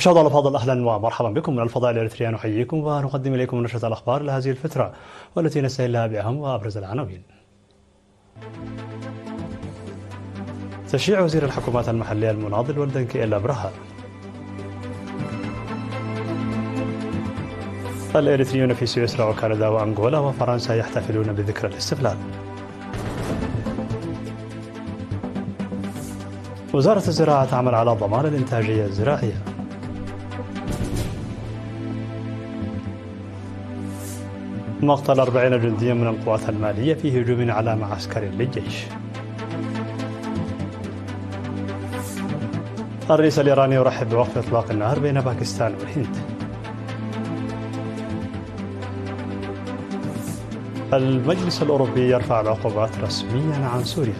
مشاهدينا الأفاضل، أهلا ومرحبا بكم من الفضاء الإريترية. نحييكم ونقدم إليكم نشرة الأخبار لهذه الفترة، والتي نستهلها بأهم وأبرز العناوين. تشييع وزير الحكومات المحلية المناضل والدنكي إلى برها. الإريتريون في سويسرا وكندا وأنغولا وفرنسا يحتفلون بذكرى الاستقلال. وزارة الزراعة تعمل على ضمان الإنتاجية الزراعية. مقتل 40 جنديا من القوات المالية في هجوم على معسكر للجيش. الرئيس الإيراني يرحب بوقف إطلاق النار بين باكستان والهند. المجلس الأوروبي يرفع العقوبات رسميا عن سوريا.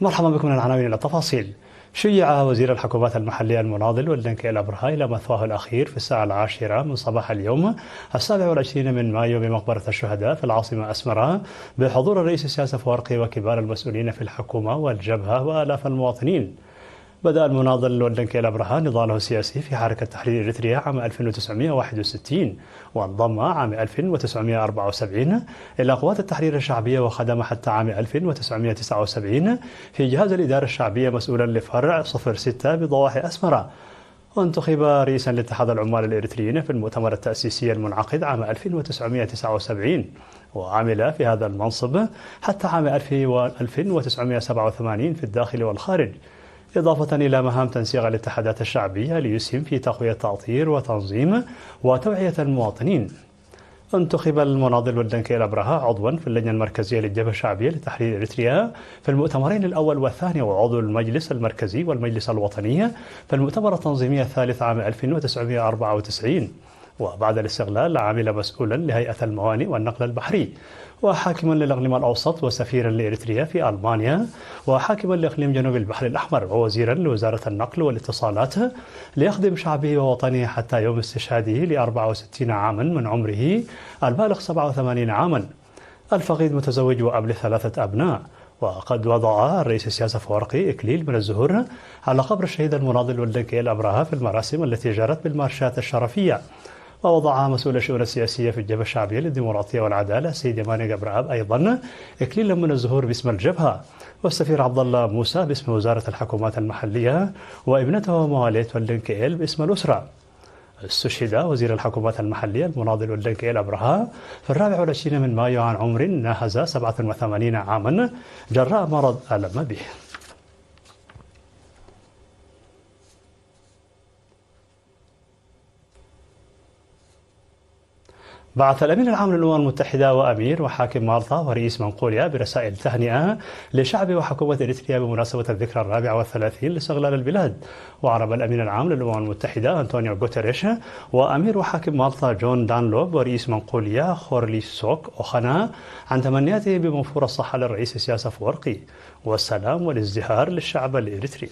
مرحبا بكم من العناوين إلى التفاصيل. شيع وزير الحكومات المحلية المناضل والدنكي إلى برها إلى مثواه الأخير في الساعة 10 من صباح اليوم 27 من مايو بمقبرة الشهداء في العاصمة أسمرا، بحضور الرئيس سياس أفورقي وكبار المسؤولين في الحكومة والجبهة وآلاف المواطنين. بدأ المناضل والدنكي إلى برها نضاله السياسي في حركة تحرير إريتريا عام 1961، وانضم عام 1974 إلى قوات التحرير الشعبية، وخدم حتى عام 1979 في جهاز الإدارة الشعبية مسؤولا لفرع 06 بضواحي أسمرا. وانتخب رئيسا لاتحاد العمال الإريتريين في المؤتمر التأسيسي المنعقد عام 1979، وعمل في هذا المنصب حتى عام 1987 في الداخل والخارج، إضافة إلى مهام تنسيق الاتحادات الشعبية ليسهم في تقوية تأطير وتنظيم وتوعية المواطنين. انتخب المناضل والدنكي إلى برها عضوا في اللجنة المركزية للجبهة الشعبية لتحرير إريتريا في المؤتمرين الأول والثاني، وعضو المجلس المركزي والمجلس الوطني في المؤتمر التنظيمي الثالث عام 1994. وبعد الاستقلال عمل مسؤولا لهيئة الموانئ والنقل البحري، وحاكما للإقليم الأوسط، وسفيرا لإريتريا في ألمانيا، وحاكما لإقليم جنوب البحر الأحمر، ووزيرا لوزارة النقل والاتصالات، ليخدم شعبه ووطنه حتى يوم استشهاده ل 64 عاما من عمره البالغ 87 عاما. الفقيد متزوج وأب ل3 أبناء. وقد وضع الرئيس سياس أفورقي إكليل من الزهور على قبر الشهيد المناضل والدنكي إلى برها في المراسم التي جرت بالمارشات الشرفية. ووضع مسؤول الشؤون السياسية في الجبهة الشعبية للديمقراطية والعدالة السيد يماني قبراب أيضا إكليلا من الزهور باسم الجبهة، والسفير عبد الله موسى باسم وزارة الحكومات المحلية، وابنته ومواليد والدنكي باسم الأسرة. استشهد وزير الحكومات المحلية المناضل والدنكي إلى برها في 24 من مايو عن عمر ناهز 87 عاما جراء مرض ألم به. بعث الأمين العام للأمم المتحدة وأمير وحاكم مالطا ورئيس منقوليا برسائل تهنئة لشعب وحكومة إريتريا بمناسبة الذكرى 34 لاستقلال البلاد. وعرب الأمين العام للأمم المتحدة أنطونيو غوتيريش وأمير وحاكم مالطا جون دانلوب ورئيس منقوليا خورلي سوك أوخانا عن تمنياته بموفور الصحة للرئيس سياس أفورقي والسلام والازدهار للشعب الإريتري.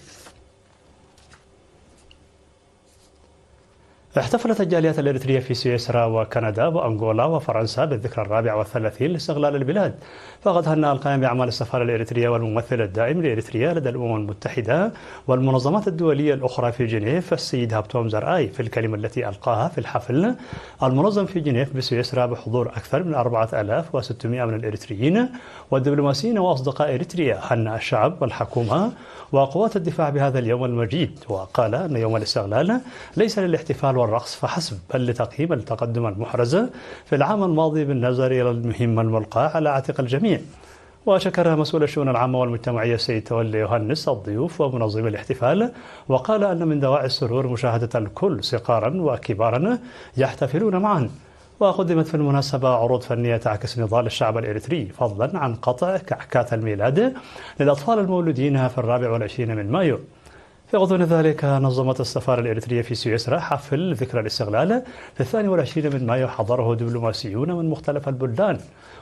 احتفلت الجاليات الإريترية في سويسرا وكندا وأنغولا وفرنسا بالذكرى 34 لاستقلال البلاد. فقد هنأ القائم بأعمال السفارة الإريترية والممثل الدائم لإريتريا لدى الأمم المتحدة والمنظمات الدولية الأخرى في جنيف السيد هابتوم زرآي في الكلمة التي ألقاها في الحفل المنظم في جنيف بسويسرا بحضور أكثر من 4600 من الإريتريين والدبلوماسيين وأصدقاء إريتريا. هنأ الشعب والحكومة وقوات الدفاع بهذا اليوم المجيد، وقال أن يوم الاستقلال ليس للاحتفال والرقص فحسب، بل لتقييم التقدم المحرز في العام الماضي بالنظر إلى المهمة الملقاة على عاتق الجميع. وشكر مسؤول الشؤون العامة والمجتمعية السيد تولي يوهانس الضيوف ومنظمي الاحتفال، وقال أن من دواعي السرور مشاهدة الكل صغارا وكبارا يحتفلون معا. وقدمت في المناسبة عروض فنية تعكس نضال الشعب الإريتري، فضلا عن قطع كعكات الميلاد للأطفال المولودين في 24 من مايو. في غضون ذلك نظمت السفارة الإريترية في سويسرا حفل ذكرى الاستقلال في 22 من مايو حضره دبلوماسيون من مختلف البلدان.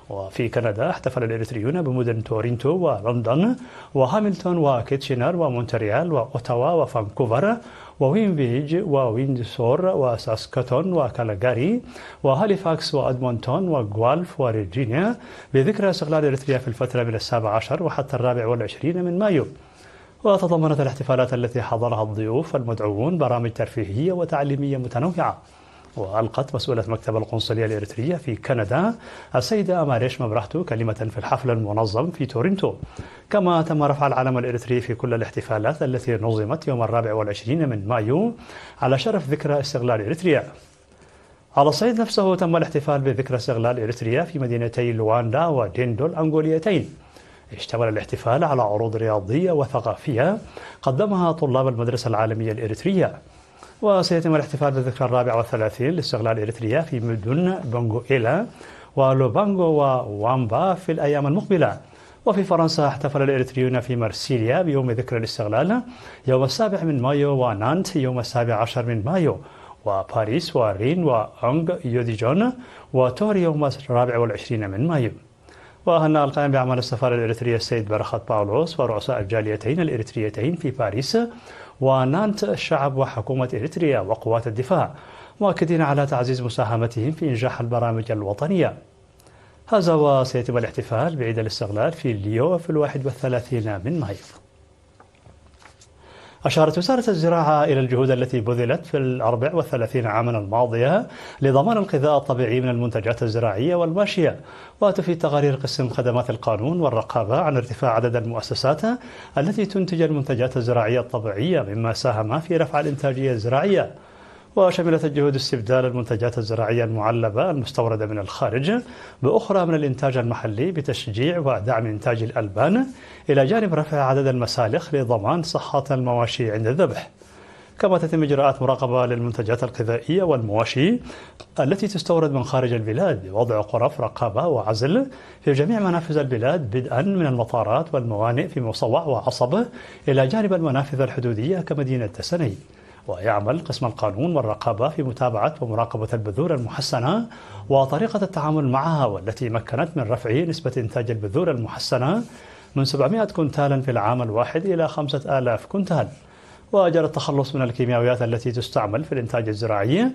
وفي كندا احتفل الإريتريون بمدن تورنتو ولندن وهاملتون وكيتشنر ومونتريال وأوتاوا وفانكوفر ووينبيج وويندسور وساسكاتون وكالاغاري وهاليفاكس وأدمونتون وغوالف وريجينيا بذكرى استقلال إريتريا في الفترة من 17 وحتى 24 من مايو. وتضمنت الاحتفالات التي حضرها الضيوف المدعوون برامج ترفيهية وتعليمية متنوعة. وألقت مسؤولة مكتب القنصلية الإريترية في كندا السيدة أماريش مبرحتو كلمة في الحفل المنظم في تورنتو. كما تم رفع العلم الإريتري في كل الاحتفالات التي نظمت يوم 24 من مايو على شرف ذكرى استقلال إريتريا. على الصعيد نفسه تم الاحتفال بذكرى استقلال إريتريا في مدينتي لواندا وديندو الأنغوليتين. اشتمل الاحتفال على عروض رياضية وثقافية قدمها طلاب المدرسة العالمية الإريترية. وسيتم الاحتفال بالذكرى 34 لاستقلال إريتريا في مدن بنغويلا ولوبانغو ووامبا في الأيام المقبلة. وفي فرنسا احتفل الإريتريون في مرسيليا بيوم ذكرى الاستقلال يوم 7 من مايو ونانت يوم 17 من مايو وباريس ورين وأنغ يوديجون وتور يوم 24 من مايو. وهنأ القائم بأعمال السفارة الإريترية السيد برخت باولوس ورؤساء الجاليتين الإريتريتين في باريس ونانت الشعب وحكومة إريتريا وقوات الدفاع، مؤكدين على تعزيز مساهمتهم في إنجاح البرامج الوطنية. هذا وسيتم الاحتفال بعيد الاستقلال في ليو في 31 من مايو. أشارت وزارة الزراعة إلى الجهود التي بذلت في 34 عاما الماضية لضمان الغذاء الطبيعي من المنتجات الزراعية والماشية. وتفيد تقارير قسم خدمات القانون والرقابة عن ارتفاع عدد المؤسسات التي تنتج المنتجات الزراعية الطبيعية مما ساهم في رفع الإنتاجية الزراعية. وشملت الجهود استبدال المنتجات الزراعية المعلبة المستوردة من الخارج بأخرى من الإنتاج المحلي بتشجيع ودعم إنتاج الألبان، إلى جانب رفع عدد المسالخ لضمان صحة المواشي عند الذبح. كما تتم إجراءات مراقبة للمنتجات الغذائية والمواشي التي تستورد من خارج البلاد بوضع غرف رقابة وعزل في جميع منافذ البلاد بدءا من المطارات والموانئ في مصوع وعصبة إلى جانب المنافذ الحدودية كمدينة تسني. ويعمل قسم القانون والرقابة في متابعة ومراقبة البذور المحسنة وطريقة التعامل معها، والتي مكنت من رفع نسبة إنتاج البذور المحسنة من 700 كنتالا في العام الواحد إلى 5000 كنتال. وجرى التخلص من الكيماويات التي تستعمل في الإنتاج الزراعي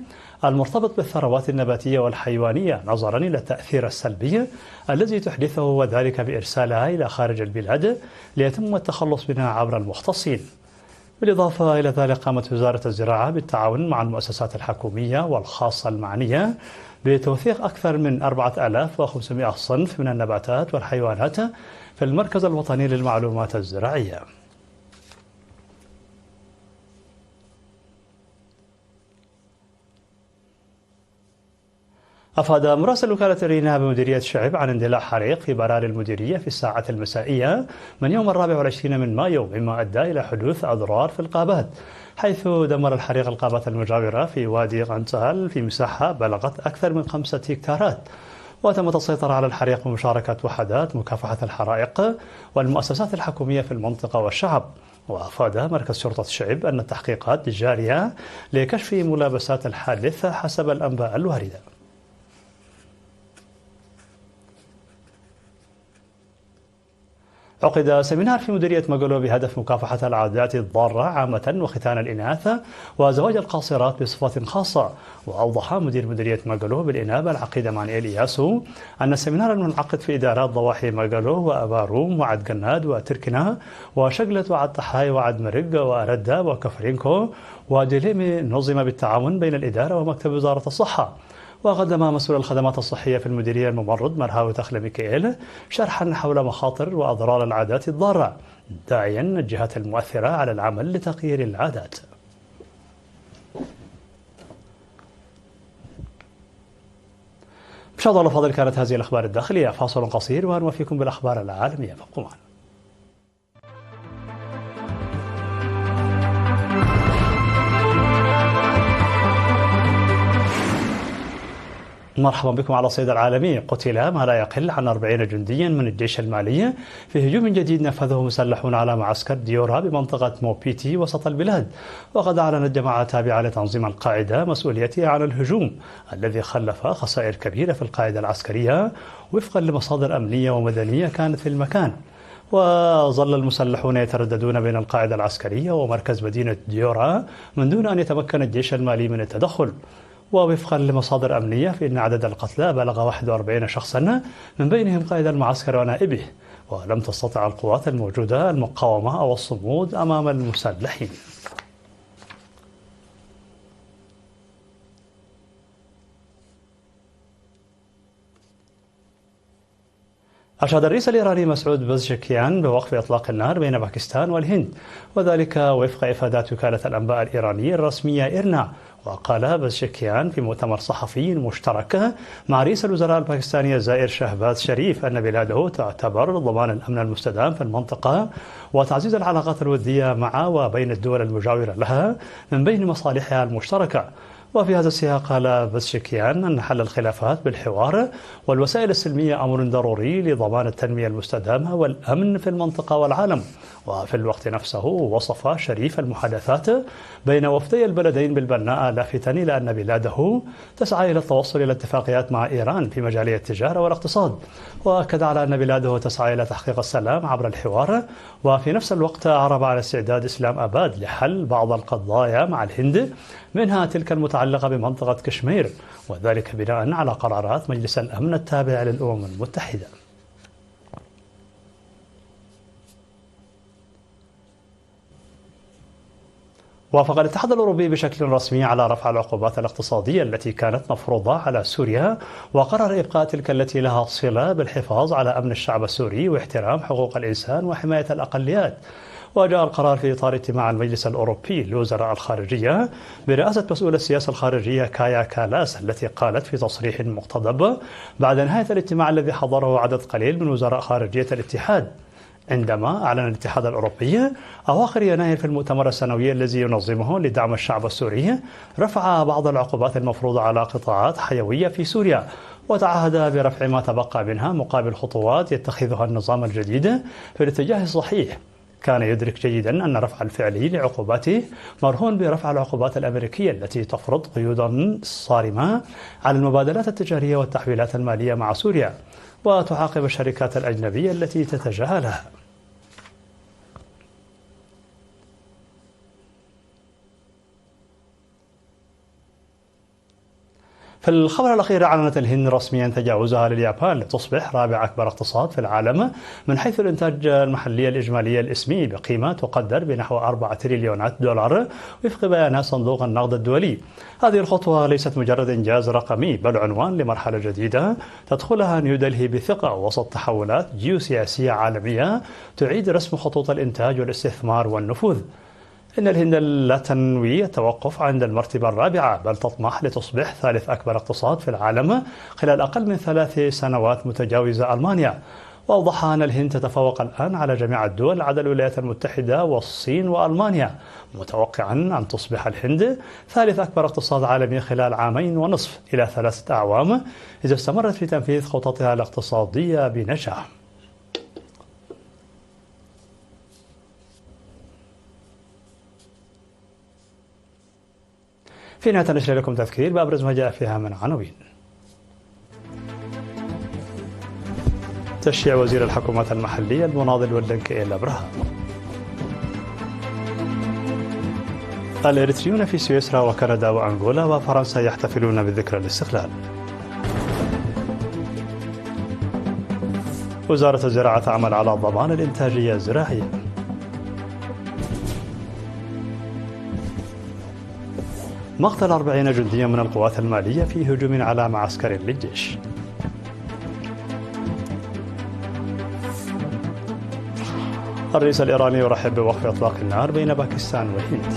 المرتبط بالثروات النباتية والحيوانية نظرا إلى التأثير السلبي الذي تحدثه، وذلك بإرسالها إلى خارج البلاد ليتم التخلص منها عبر المختصين. بالإضافة إلى ذلك قامت وزارة الزراعة بالتعاون مع المؤسسات الحكومية والخاصة المعنية بتوثيق أكثر من 4500 صنف من النباتات والحيوانات في المركز الوطني للمعلومات الزراعية. أفاد مراسل وكالة الرينا بمديرية شعب عن اندلاع حريق في براري المديرية في الساعة المسائية من يوم 24 من مايو، مما أدى إلى حدوث أضرار في الغابات، حيث دمر الحريق الغابة المجاورة في وادي غنتال في مساحة بلغت أكثر من 5 هكتارات. وتم السيطرة على الحريق بمشاركة وحدات مكافحة الحرائق والمؤسسات الحكومية في المنطقة والشعب. وأفاد مركز شرطة شعب أن التحقيقات جارية لكشف ملابسات الحادث حسب الأنباء الواردة. عقد سيمينار في مديرية مقلو بهدف مكافحة العادات الضارة عامة وختان الإناث وزواج القاصرات بصفة خاصة. وأوضح مدير مديرية مقلو بالإنابة العقيد مانويل إياسو أن السيمينار المنعقد في إدارات ضواحي مقلو وأباروم وعد قناد وتركنا وشقلة وعد طحاي وعد مرق وأردة وكفرينكو وديليمي نظم بالتعاون بين الإدارة ومكتب وزارة الصحة. وقدم مسؤول الخدمات الصحية في المديرية الممرض مرهاوي تخلى ميكائيل شرحا حول مخاطر وأضرار العادات الضارة، داعيا الجهات المؤثرة على العمل لتغيير العادات. مشاهدينا الأفاضل، كانت هذه الأخبار الداخلية. فاصل قصير ونوفيكم بالأخبار العالمية، فابقوا معنا. مرحبا بكم على الصيد العالمي. قتل ما لا يقل عن 40 جنديا من الجيش المالي في هجوم جديد نفذه مسلحون على معسكر ديورا بمنطقة موبيتي وسط البلاد. وقد أعلنت جماعة تابعة لتنظيم القاعدة مسؤوليتها عن الهجوم الذي خلف خسائر كبيرة في القاعدة العسكرية وفقا لمصادر أمنية ومدنية كانت في المكان. وظل المسلحون يترددون بين القاعدة العسكرية ومركز مدينة ديورا من دون أن يتمكن الجيش المالي من التدخل. ووفقا لمصادر أمنية فإن عدد القتلى بلغ 41 شخصا من بينهم قائد المعسكر ونائبه. ولم تستطع القوات الموجودة المقاومة أو الصمود أمام المسلحين. أشاد الرئيس الإيراني مسعود بزشكيان بوقف إطلاق النار بين باكستان والهند، وذلك وفق إفادات وكالة الأنباء الإيرانية الرسمية إيرنا. وقال بزشكيان في مؤتمر صحفي مشترك مع رئيس الوزراء الباكستاني زائر شهباز شريف أن بلاده تعتبر ضمان الأمن المستدام في المنطقة وتعزيز العلاقات الودية مع وبين الدول المجاورة لها من بين مصالحها المشتركة. وفي هذا السياق قال بزشكيان أن حل الخلافات بالحوار والوسائل السلمية أمر ضروري لضمان التنمية المستدامة والأمن في المنطقة والعالم. وفي الوقت نفسه وصف شريف المحادثات بين وفدي البلدين بالبناء، لافتا إلى أن بلاده تسعى إلى التوصل إلى اتفاقيات مع إيران في مجال التجارة والاقتصاد. وأكد على أن بلاده تسعى إلى تحقيق السلام عبر الحوار. وفي نفس الوقت أعرب على استعداد إسلام أباد لحل بعض القضايا مع الهند، منها تلك المتعلقة بمنطقة كشمير، وذلك بناء على قرارات مجلس الأمن التابع للأمم المتحدة. وافق الاتحاد الأوروبي بشكل رسمي على رفع العقوبات الاقتصادية التي كانت مفروضة على سوريا، وقرر إبقاء تلك التي لها صلة بالحفاظ على أمن الشعب السوري واحترام حقوق الإنسان وحماية الأقليات. وجاء القرار في إطار اجتماع المجلس الأوروبي لوزراء الخارجية برئاسة مسؤول السياسة الخارجية كايا كالاس، التي قالت في تصريح مقتضب بعد نهاية الاجتماع الذي حضره عدد قليل من وزراء خارجية الاتحاد، عندما أعلن الاتحاد الأوروبي أواخر يناير في المؤتمر السنوي الذي ينظمه لدعم الشعب السوري رفع بعض العقوبات المفروضة على قطاعات حيوية في سوريا، وتعهد برفع ما تبقى منها مقابل خطوات يتخذها النظام الجديد في الاتجاه الصحيح. كان يدرك جيدا أن رفع الفعلي لعقوباته مرهون برفع العقوبات الأمريكية التي تفرض قيودا صارمة على المبادلات التجارية والتحويلات المالية مع سوريا، وتعاقب الشركات الأجنبية التي تتجاهلها. في الخبر الأخير أعلنت الهند رسميا تجاوزها لليابان لتصبح رابع أكبر اقتصاد في العالم من حيث الإنتاج المحلي الإجمالي الإسمي بقيمة تقدر بنحو 4 تريليونات دولار وفق بيانات صندوق النقد الدولي. هذه الخطوة ليست مجرد إنجاز رقمي، بل عنوان لمرحلة جديدة تدخلها نيودلهي بثقة وسط تحولات جيوسياسية عالمية تعيد رسم خطوط الإنتاج والاستثمار والنفوذ. إن الهند لا تنوي التوقف عند المرتبة الرابعة، بل تطمح لتصبح ثالث أكبر اقتصاد في العالم خلال أقل من 3 سنوات متجاوزة ألمانيا. وأوضح أن الهند تتفوق الآن على جميع الدول عدا الولايات المتحدة والصين وألمانيا، متوقعا أن تصبح الهند ثالث أكبر اقتصاد عالمي خلال 2.5 إلى 3 أعوام إذا استمرت في تنفيذ خططها الاقتصادية بنجاح. في نهاية نشر لكم تذكير بأبرز ما جاء فيها من عناوين. تشييع وزير الحكومات المحلية المناضل والدنكئ الأبرهة. الإريتريون في سويسرا وكندا وأنغولا وفرنسا يحتفلون بذكرى الاستقلال. وزارة الزراعة تعمل على ضمان الإنتاجية الزراعية. مقتل 40 جنديا من القوات المالية في هجوم على معسكر للجيش. الرئيس الإيراني يرحب بوقف إطلاق النار بين باكستان والهند.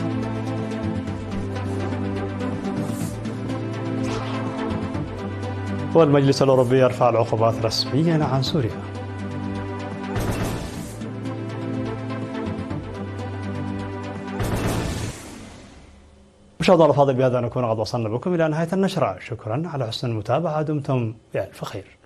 والمجلس الأوروبي يرفع العقوبات رسميا عن سوريا. مشاهدينا الأفاضل، بهذا نكون قد وصلنا بكم إلى نهاية النشرة. شكرا على حسن المتابعة، دمتم بألف خير.